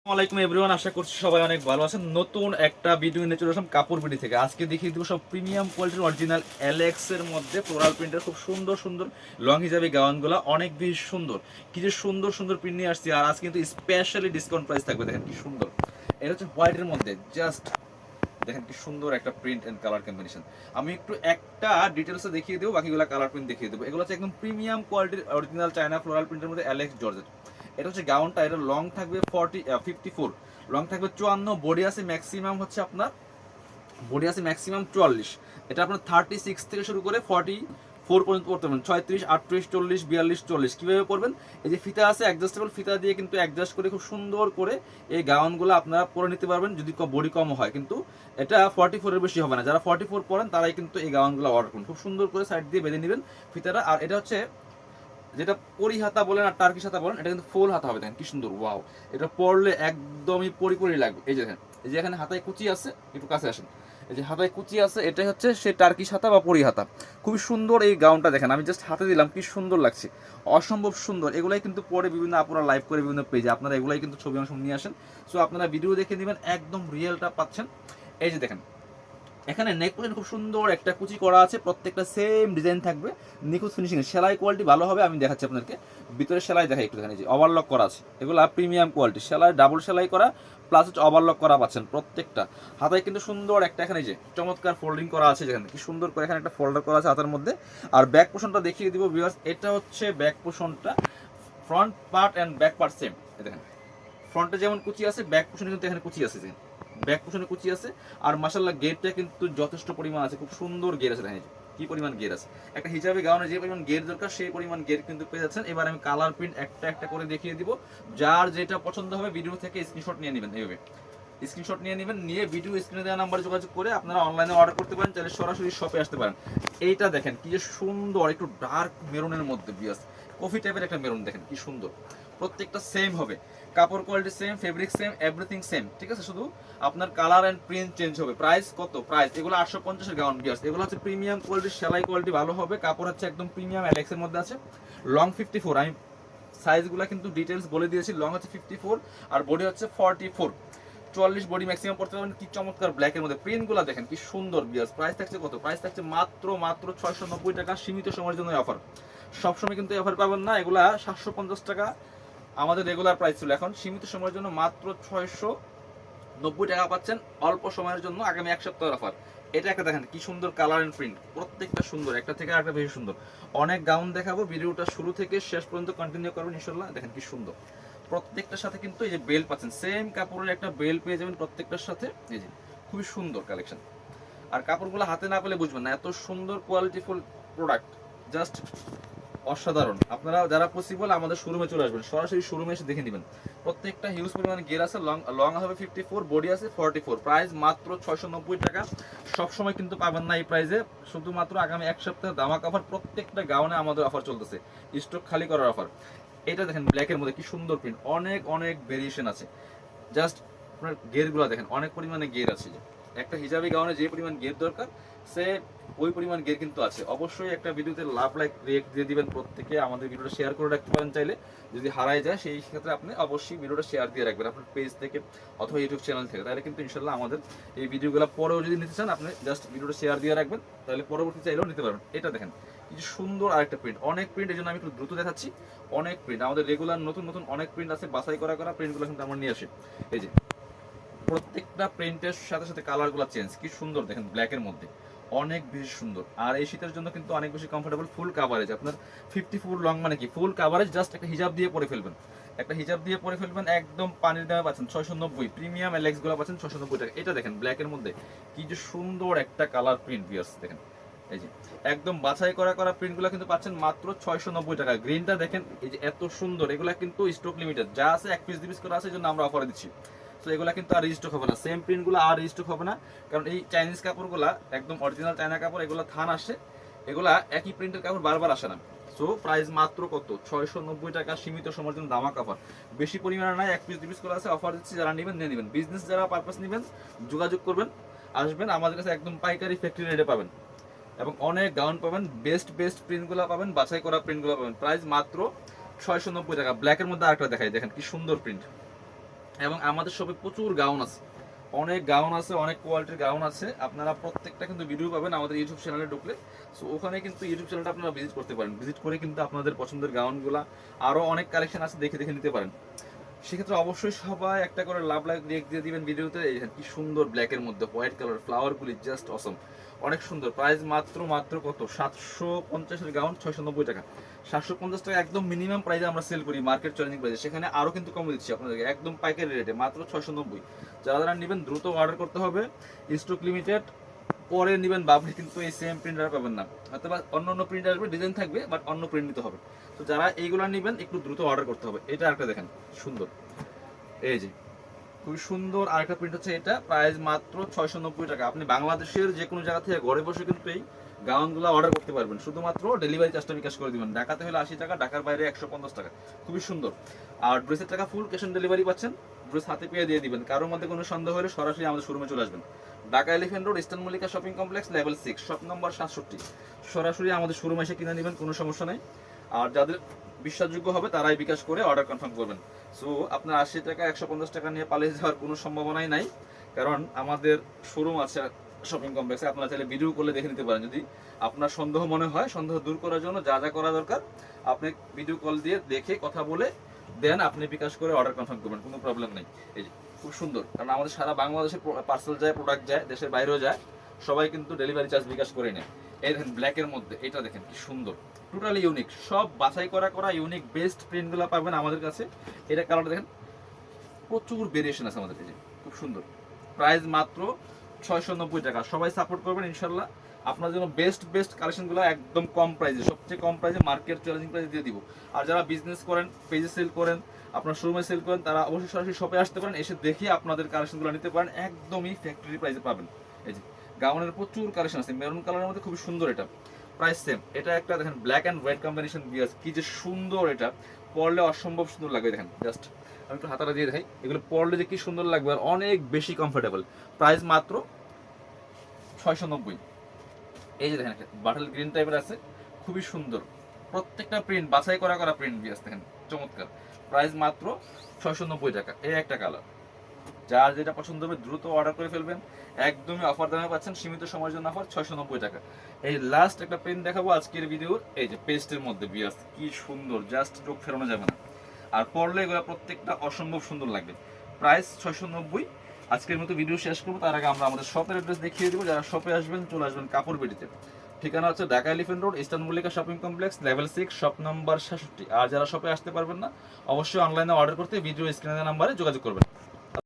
আসসালামাইকুম এভরিওয়ান, আশা করছি সবাই অনেক ভালো আছেন। নতুন একটা ভিডিও নিয়ে চলে আসলাম কাপড় বিডি থেকে। আজকে দেখিয়ে দেবো সব প্রিমিয়াম কোয়ালিটির অরিজিনাল এলেক্স এর মধ্যে ফ্লোরাল প্রিন্টের খুব সুন্দর সুন্দর লং হিজাবি গাউনগুলো, অনেক বেশি সুন্দর। কি যে সুন্দর সুন্দর প্রিন্ট নিয়ে আসছি, আর আজকে কিন্তু স্পেশালি ডিসকাউন্ট প্রাইস থাকবে। দেখেন কি সুন্দর, এটা হচ্ছে হোয়াইটের মধ্যে। জাস্ট দেখেন কি সুন্দর একটা প্রিন্ট এন্ড কালার কম্বিনেশন। আমি একটু একটা ডিটেলসে দেখিয়ে দেবো, বাকিগুলো কালার প্রিন্ট দেখিয়ে দেবো। এগুলো হচ্ছে একদম প্রিমিয়াম কোয়ালিটির অরিজিনাল চায়না ফ্লোরাল প্রিন্টের মধ্যে এলেক্স জর্জেট। এটা হচ্ছে গাউনটা, এটা লং থাকবে 54, লং থাকবে 54, বডি আছে ম্যাক্সিমাম হচ্ছে আপনার, বডি আছে ম্যাক্সিমাম 44। এটা আপনার 36 থেকে শুরু করে 44 পর্যন্ত পড়তে পারবেন। 36, 38, 40, 42, 40 কীভাবে পড়বেন? এই যে ফিতা আছে, অ্যাডজাস্টেবল ফিতা দিয়ে কিন্তু অ্যাডজাস্ট করে খুব সুন্দর করে এই গাউনগুলো আপনারা পরে নিতে পারবেন যদি বডি কম হয়। কিন্তু এটা 44 এর বেশি হবে না। যারা 44 পরেন তারাই কিন্তু এই গাউনগুলো অর্ডার করুন। খুব সুন্দর করে সাইড দিয়ে বেঁধে নেবেন ফিতাটা। আর এটা হচ্ছে যেটা পরি বলেন আর টার্কিশ হাতা বলেন, এটা কিন্তু ফুল হাতা হবে। দেখেন কি সুন্দর, ওয়াও! এটা পরলে একদমই পরি লাগবে। এই যে দেখেন, এই যে এখানে হাতায় কুচি আছে, একটু কাছে আসেন। এই যে হাতায় কুচি আছে, এটাই হচ্ছে সে টার্কিশ হাতা বা পরি হাতা। খুবই সুন্দর এই গাউনটা। দেখেন আমি জাস্ট হাতে দিলাম, কি সুন্দর লাগছে, অসম্ভব সুন্দর। এগুলাই কিন্তু পরে বিভিন্ন আপনারা লাইভ করে বিভিন্ন পেজে আপনারা এগুলাই কিন্তু ছবি অংশ নিয়ে আসেন। সো আপনারা ভিডিও দেখে নেবেন, একদম রিয়েলটা পাচ্ছেন। এই যে দেখেন, এখানে নেক পোর্শন খুব সুন্দর একটা কুচি করা আছে, প্রত্যেকটা সেম ডিজাইন থাকবে, নিখুঁত ফিনিশিং। সেলাই কোয়ালিটি ভালো হবে, আমি দেখাচ্ছি আপনাদেরকে। ভিতরে সেলাই দেখাই একটু, দেখেন যে ওভারলক করা আছে, এগুলো প্রিমিয়াম কোয়ালিটি। সেলাই ডাবল সেলাই করা প্লাস হচ্ছে ওভারলক করা পাচ্ছেন প্রত্যেকটা। হাতায় কিন্তু সুন্দর একটা এখানে যে চমৎকার ফোল্ডিং করা আছে, যেখানে কি সুন্দর করে এখানে একটা ফোল্ডার করা আছে হাতের মধ্যে। আর ব্যাক পোর্শনটা দেখিয়ে দিব ভিউয়ার্স। এটা হচ্ছে ব্যাক পোর্শনটা, front part and back part same. দেখেন ফ্রন্টে যেমন কুচি আছে, ব্যাক পোর্শনে কিন্তু এখানে কুচি আছে, ব্যাক পোর্শনে কুচি আছে। আর মাশাআল্লাহ গেরটা কিন্তু যথেষ্ট পরিমাণ আছে, খুব সুন্দর গের আছে। দেখেন কি পরিমাণ গের আছে, একটা হিজাবি গাউনে যে পরিমাণ গের দরকার সেই পরিমাণ গের কিন্তু পেয়ে যাচ্ছেন। এবার আমি কালার প্রিন্ট একটা একটা করে দেখিয়ে দিব। যার যেটা পছন্দ হবে ভিডিও থেকে স্ক্রিনশট নিয়ে নেবেন। এইভাবে স্ক্রিনশট নিয়ে নেবেন, নিয়ে ভিডিও স্ক্রিনে দেওয়া নাম্বারে যোগাযোগ করে আপনারা অনলাইনে অর্ডার করতে পারেন, চাইলে সরাসরি শপে আসতে পারেন। এইটা দেখেন কি যে সুন্দর, একটু ডার্ক মেরুনের মধ্যে বিয়াস, কফি টাইপের একটা মেরুন। দেখেন কি সুন্দর, প্রত্যেকটা সেম হবে, কাপড় quality same, fabric same, everything same, ঠিক আছে? শুধু আপনার কালার এন্ড প্রিন্ট চেঞ্জ হবে। প্রাইস কত? প্রাইস এগুলো 850 এর গাউন বিয়ার্স। এগুলো হচ্ছে প্রিমিয়াম কোয়ালিটির, সেলাই কোয়ালিটি ভালো হবে, কাপড় হচ্ছে একদম প্রিমিয়াম এলেক্স এর মধ্যে আছে। লং 54, আমি সাইজগুলো কিন্তু ডিটেলস বলে দিয়েছি। লং হচ্ছে 54 আর বডি হচ্ছে 44, 44 বডি ম্যাক্সিমাম পড়তে পারবেন। কি চমৎকার ব্ল্যাকের মধ্যে প্রিন্টগুলো দেখেন কি সুন্দর বিয়ার্স। প্রাইস থাকছে কত? প্রাইস থাকছে মাত্র 690 টাকা, সীমিত সময়ের জন্য অফার। সবসময় কিন্তু অফার পাবেন না, এগুলা 750 টাকা আমাদের রেগুলার প্রাইস ছিল। এখন সীমিত সময়ের জন্য মাত্র 690 টাকা পাচ্ছেন, অল্প সময়ের জন্য, আগামী এক সপ্তাহের অফার। এটা একটা দেখেন কি সুন্দর কালার এন্ড প্রিন্ট, প্রত্যেকটা সুন্দর, একটা থেকে আরেকটা বেশি সুন্দর। অনেক গাউন দেখাবো, ভিডিওটা শুরু থেকে শেষ পর্যন্ত কন্টিনিউ করবেন ইনশাআল্লাহ। দেখেন কি সুন্দর, প্রত্যেকটার সাথে কিন্তু এই যে বেল পাচ্ছেন, সেম কাপড়ের একটা বেল পেয়ে যাবেন প্রত্যেকটার সাথে। এই যে খুবই সুন্দর কালেকশন। আর কাপড়গুলো হাতে না পেলে বুঝবেন না, এত সুন্দর কোয়ালিটিফুল প্রোডাক্ট, জাস্ট অসাধারণ। আপনারা যারা পসিবল আমাদের শোরুমে চলে আসবেন, সরাসরি শোরুমে এসে দেখে নেবেন। প্রত্যেকটা হিউজ পরিমাণে গিয়ার আছে, লং হবে 54, বডি আছে 44, প্রাইস মাত্র 690 টাকা। সবসময় কিন্তু পাবেন না এই প্রাইসে, শুধুমাত্র আগামী এক সপ্তাহে ধামাকা অফার। প্রত্যেকটা গাউনে আমাদের অফার চলতেছে, স্টক খালি করার অফার। এটা দেখেন ব্ল্যাকের মধ্যে কি সুন্দর প্রিন্ট, অনেক অনেক ভেরিয়েশন আছে। জাস্ট আপনার গেরগুলো দেখেন, অনেক পরিমাণে গের আছে। একটা হিজাবি গাউনে যে পরিমাণ গের দরকার, সে ওই পরিমাণ গের কিন্তু আছে। অবশ্যই একটা ভিডিওতে লাভ লাইক রিয়েক্ট দিয়ে দিবেন প্রত্যেকে। আমাদের ভিডিওটা শেয়ার করে রাখতে পারেন চাইলে, যদি হারায় যায় সেই ক্ষেত্রে আপনি অবশ্যই ভিডিওটা শেয়ার দিয়ে রাখবেন আপনার পেজ থেকে অথবা ইউটিউব চ্যানেল থেকে। তাহলে কিন্তু ইনশাল্লাহ আমাদের এই ভিডিওগুলো পরেও যদি নিতে চান, আপনি জাস্ট ভিডিওটা শেয়ার দিয়ে রাখবেন, তাহলে পরবর্তী চাইলেও নিতে পারবেন। এটা দেখেন কি সুন্দর আরেকটা প্রিন্ট, অনেক প্রিন্ট, এই জন্য আমি একটু দ্রুত দেখাচ্ছি। অনেক প্রিন্ট, আমাদের রেগুলার নতুন নতুন অনেক প্রিন্ট আছে, বাছাই করা প্রিন্টগুলো কিন্তু আমরা নিয়ে আসি। এই যে প্রত্যেকটা প্রিন্টের সাথে সাথে কালারগুলো চেঞ্জ, কি সুন্দর দেখেন, ব্ল্যাকের মধ্যে অনেক বেশি সুন্দর। আর এই শীতের জন্য কিন্তু অনেক বেশি কমফোর্টেবল, ফুল কাভারেজ। আপনার 54 লং মানে কি ফুল কাভারেজ, জাস্ট একটা হিজাব দিয়ে পরে ফেলবেন, একটা হিজাব দিয়ে পরে ফেলবেন, একদম পানির দামে পাচ্ছেন 690। প্রিমিয়াম এলেক্স গুলো পাচ্ছেন 690 টাকা। এটা দেখেন ব্ল্যাকের মধ্যে কি যে সুন্দর একটা কালার প্রিন্ট ভিউয়ার্স। দেখেন এই যে একদম বাছাই করা প্রিন্টগুলো কিন্তু পাচ্ছেন মাত্র 690 টাকা। গ্রিনটা দেখেন, এই যে এত সুন্দর, এগুলা কিন্তু স্টক লিমিটেড, যা আছে 1 পিস 2 পিস করে আছে, এই জন্য আমরা অফারে দিচ্ছি। তো এগুলা কিন্তু আর রিস্টক হবে না, সেম প্রিন্টগুলো আর রিস্টক হবে না, কারণ এই চাইনিজ কাপড়গুলা একদম অরিজিনাল চায়না কাপড়, এগুলো থান আসে, এগুলা একই প্রিন্টের কাপড় বারবার আসে না। সো প্রাইস মাত্র কত? 690 টাকা, সীমিত সময়ের জন্য দামা কাপড়, বেশি পরিমাণে নাই, 1 পিস 2 পিস করে আছে, অফার দিচ্ছি। যারা নেবেন নিয়ে নেবেন, বিজনেস যারা পারপাস নেবেন যোগাযোগ করবেন, আসবেন আমাদের কাছে, একদম পাইকারি ফ্যাক্টরি রেটে পাবেন এবং অনেক গাউন পাবেন, বেস্ট প্রিন্টগুলো পাবেন, বাছাই করা প্রিন্টগুলো পাবেন। প্রাইস মাত্র 690 টাকা। ব্ল্যাকের মধ্যে আরেকটা দেখাই, দেখেন কি সুন্দর প্রিন্ট, এবং আমাদের শপে প্রচুর গাউন আছে, অনেক গাউন আছে, অনেক কোয়ালিটির গাউন আছে। আপনারা প্রত্যেকটা কিন্তু ভিডিও পাবেন আমাদের ইউটিউব চ্যানেলে ঢুকলে। সো ওখানে কিন্তু ইউটিউব চ্যানেলটা আপনারা ভিজিট করতে পারেন, ভিজিট করে কিন্তু আপনাদের পছন্দের গাউনগুলা আরও অনেক কালেকশন আছে, দেখে দেখে নিতে পারেন। সেক্ষেত্রে অবশ্যই সবাই একটা করে লাভ লাইক দিয়ে দিবেন ভিডিওতে। এই কি সুন্দর ব্ল্যাকের মধ্যে হোয়াইট কালার ফ্লাওয়ারগুলি জাস্ট অসম, অনেক সুন্দর। প্রাইস মাত্র কত 750-এর গাউন 690 টাকা। 750 টাকা একদম মিনিমাম প্রাইসে আমরা সেল করি মার্কেট চ্যালেঞ্জিং প্রাইসে, সেখানে আরও কিন্তু কমে দিচ্ছি আপনাদেরকে একদম পাইকারি রেটে মাত্র 690। যারা যারা নেবেন দ্রুত অর্ডার করতে হবে, স্টক লিমিটেড। পরে নেবেন ভাবলে কিন্তু এই সেম প্রিন্টার পাবেন না, অথবা অন্য অন্য প্রিন্ট আসবে, ডিজাইন থাকবে, বাট অন্য প্রিন্ট নিতে হবে। তো যারা এইগুলো নেবেন একটু দ্রুত অর্ডার করতে হবে। এটা আরেকটা দেখেন সুন্দর, এই যে খুবই সুন্দর আরেকটা প্রিন্ট হচ্ছে এটা, প্রাইস মাত্র 690 টাকা। আপনি বাংলাদেশের যে কোনো জায়গা থেকে ঘরে বসে কিন্তু এই গাউনগুলো অর্ডার করতে পারবেন, শুধুমাত্র ডেলিভারি চার্জটা বিকাশ করে দিবেন। ঢাকাতে হলে 80 টাকা, ঢাকার বাইরে 150 টাকা। খুবই সুন্দর। আর ড্রেসের টাকা ফুল ক্যাশ অন ডেলিভারি পাচ্ছেন, ড্রেস হাতে পেয়ে দিয়ে দিবেন। কারোর মধ্যে কোনো সন্দেহ হলে সরাসরি আমাদের শোরুমে চলে আসবেন। Dhaka elephant road, eastern Mallika shopping complex, level 6, shop number 67। সরাসরি আমাদের শোরুমে এসে কিনে নেবেন, কোনো সমস্যা নেই। আর যাদের বিশ্বাসযোগ্য হবে তারাই বিকাশ করে অর্ডার কনফার্ম করবেন। সো আপনার 80 টাকা 150 টাকা নিয়ে পালিয়ে যাওয়ার কোনো সম্ভাবনাই নাই, কারণ আমাদের শোরুম আছে শপিং কমপ্লেক্সে। আপনারা চাইলে ভিডিও করলে দেখে নিতে পারেন। যদি আপনার সন্দেহ মনে হয়, সন্দেহ দূর করার জন্য যা যা করা দরকার আপনি ভিডিও কল দিয়ে দেখে কথা বলে দেন আপনি বিকাশ করে অর্ডার কনফার্ম করবেন, কোনো প্রবলেম নেই। এই যে খুব সুন্দর, কারণ আমাদের সারা বাংলাদেশে পার্সেল যায়, প্রোডাক্ট যায়, দেশের বাইরেও যায়, সবাই কিন্তু ডেলিভারি চার্জ বিকাশ করে নেয়। এই দেখেন ব্ল্যাকের মধ্যে এটা দেখেন কি সুন্দর, টোটালি ইউনিক, সব বাছাই করা ইউনিক বেস্ট প্রিন্টগুলো পাবেন আমাদের কাছে। এটা কালারটা দেখেন, প্রচুর ভেরিয়েশন আছে আমাদের কাছে, খুব সুন্দর। প্রাইস মাত্র 690 টাকা। সবাই সাপোর্ট করবেন ইনশাল্লাহ, আপনার জন্য বেস্ট কালেকশনগুলো একদম কম প্রাইসে, সবচেয়ে কম প্রাইসে মার্কেট চ্যালেঞ্জিং প্রাইসে দিয়ে দিব। আর যারা বিজনেস করেন, পেজে সেল করেন, আপনার শোরুমে সেল করেন, তারা অবশ্যই সরাসরি শপে আসতে পারেন, এসে দেখে আপনাদের কালেকশনগুলো নিতে পারেন, একদমই ফ্যাক্টরি প্রাইসে পাবেন। এই যে গাউনের প্রচুর কালেকশন আছে, মেরুন কালারের মধ্যে খুবই সুন্দর। এটা প্রাইস সেম। এটা একটা দেখেন ব্ল্যাক অ্যান্ড হোয়াইট কম্বিনেশন দিয়ে আছে, কি যে সুন্দর, এটা পরলে অসম্ভব সুন্দর লাগবে। দেখেন জাস্ট আমি একটু হাতাটা দিয়ে দেখাই, এগুলো পরলে যে কি সুন্দর লাগবে, আর অনেক বেশি কমফোর্টেবল। প্রাইস মাত্র 690। এই যে দেখেন বাটল গ্রিন টাইপের আছে, খুবই সুন্দর, প্রত্যেকটা প্রিন্ট বাছাই করা প্রিন্ট দিয়ে আছে, দেখেন চমৎকার। প্রাইস মাত্র 690 টাকা। এই একটা কালার, যার যেটা পছন্দ হবে দ্রুত অর্ডার করে ফেলবেন, একদমই অফার দামে পাচ্ছেন, সীমিত সময়ের জন্য অফার 690 টাকা। এই লাস্ট একটা প্রিন্ট দেখাবো আজকের ভিডিওর, এই যে পেস্টের মধ্যে বিয়াস, কি সুন্দর, জাস্ট চোখ ফেরানো যাবে না। আর পরলে এগুলো প্রত্যেকটা অসম্ভব সুন্দর লাগবে। প্রাইস 690। আজকের মতো ভিডিও শেষ করবো, তার আগে আমরা আমাদের শপের অ্যাড্রেস দেখিয়ে দেবো। যারা শপে আসবেন চলে আসবেন কাপড় বিডিতে, ঠিকানা হচ্ছে Dhaka elephant road, eastern Mallika shopping complex, level 6, shop number 67। আর যারা শপে আসতে পারবেন না, অবশ্যই অনলাইনে অর্ডার করতে ভিডিও স্ক্রিনের নাম্বারে যোগাযোগ করবেন।